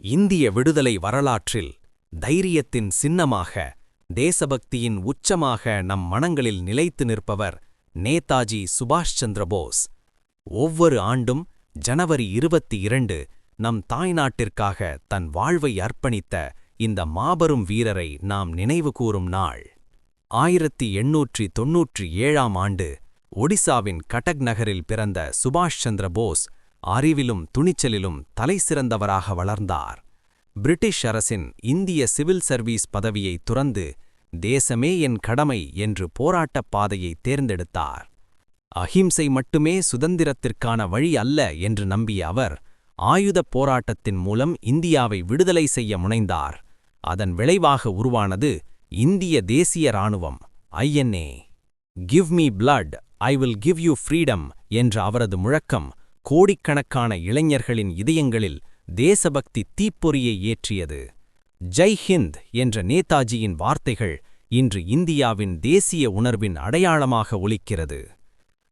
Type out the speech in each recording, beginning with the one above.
இந்திய விடுதலை வரலாற்றில் தைரியத்தின் சின்னமாக, தேசபக்தியின் உச்சமாக நம் மனங்களில் நிலைத்து நிற்பவர் நேதாஜி சுபாஷ் சந்திர போஸ். ஒவ்வொரு ஆண்டும் ஜனவரி 22 நம் தாய்நாட்டிற்காக தன் வாழ்வை அர்ப்பணித்த இந்த மாபெரும் வீரரை நாம் நினைவுகூரும் நாள். 1897ஆம் ஆண்டு ஒடிசாவின் கட்டக் நகரில் பிறந்த சுபாஷ் சந்திர போஸ் அறிவிலும் துணிச்சலிலும் தலைசிறந்தவராக வளர்ந்தார். பிரிட்டிஷ் அரசின் இந்திய சிவில் சர்வீஸ் பதவியை துறந்து தேசமே என் கடமை என்று போராட்டப் பாதையை தேர்ந்தெடுத்தார். அஹிம்சை மட்டுமே சுதந்திரத்திற்கான வழி அல்ல என்று நம்பிய அவர் ஆயுதப் போராட்டத்தின் மூலம் இந்தியாவை விடுதலை செய்ய முனைந்தார். அதன் விளைவாக உருவானது இந்திய தேசிய இராணுவம், INA. "Give me blood, I will give you freedom" என்ற அவரது முழக்கம் கோடிக்கணக்கான இளைஞர்களின் இதயங்களில் தேசபக்தி தீப்பொறியை ஏற்றியது. ஜெய் ஹிந்த் என்ற நேதாஜியின் வார்த்தைகள் இன்று இந்தியாவின் தேசிய உணர்வின் அடையாளமாக ஒலிக்கிறது.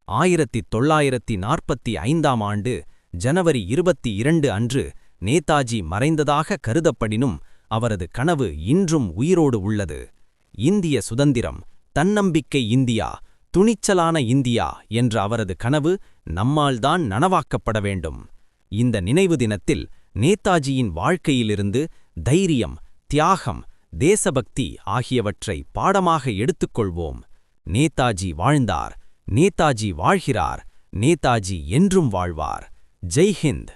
1945ஆம் ஆண்டு ஜனவரி 22 அன்று நேதாஜி மறைந்ததாக கருதப்படினும் அவரது கனவு இன்றும் உயிரோடு உள்ளது. இந்திய சுதந்திரம், தன்னம்பிக்கை இந்தியா, துணிச்சலான இந்தியா என்ற அவரது கனவு நம்மால்தான் நனவாக்கப்பட வேண்டும். இந்த நினைவு தினத்தில் நேதாஜியின் வாழ்க்கையிலிருந்து தைரியம், தியாகம், தேசபக்தி ஆகியவற்றை பாடமாக எடுத்துக்கொள்வோம். நேதாஜி வாழ்ந்தார், நேதாஜி வாழ்கிறார், நேதாஜி என்றும் வாழ்வார். ஜெய் ஹிந்த்.